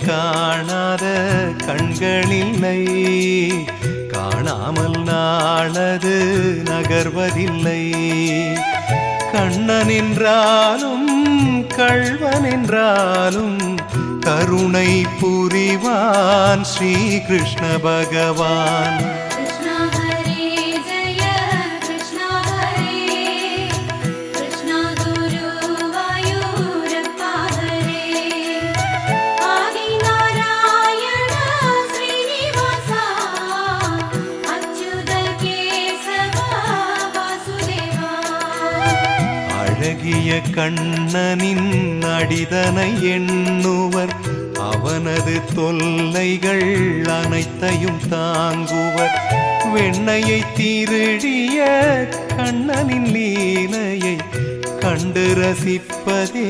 காணாத கண்களில்லை, காணாமல் நாளது நகர்வதில்லை. கண்ணன் என்றாலும் கள்வன் என்றாலும் கருணை புரிவான் ஸ்ரீ கிருஷ்ண பகவான். அழகிய கண்ணனின் அடிதனை எண்ணுவர், அவனது தொல்லைகள் அனைத்தையும் தாங்குவர். வெண்ணையை திருடிய கண்ணனின் லீலையை கண்டு ரசிப்பதே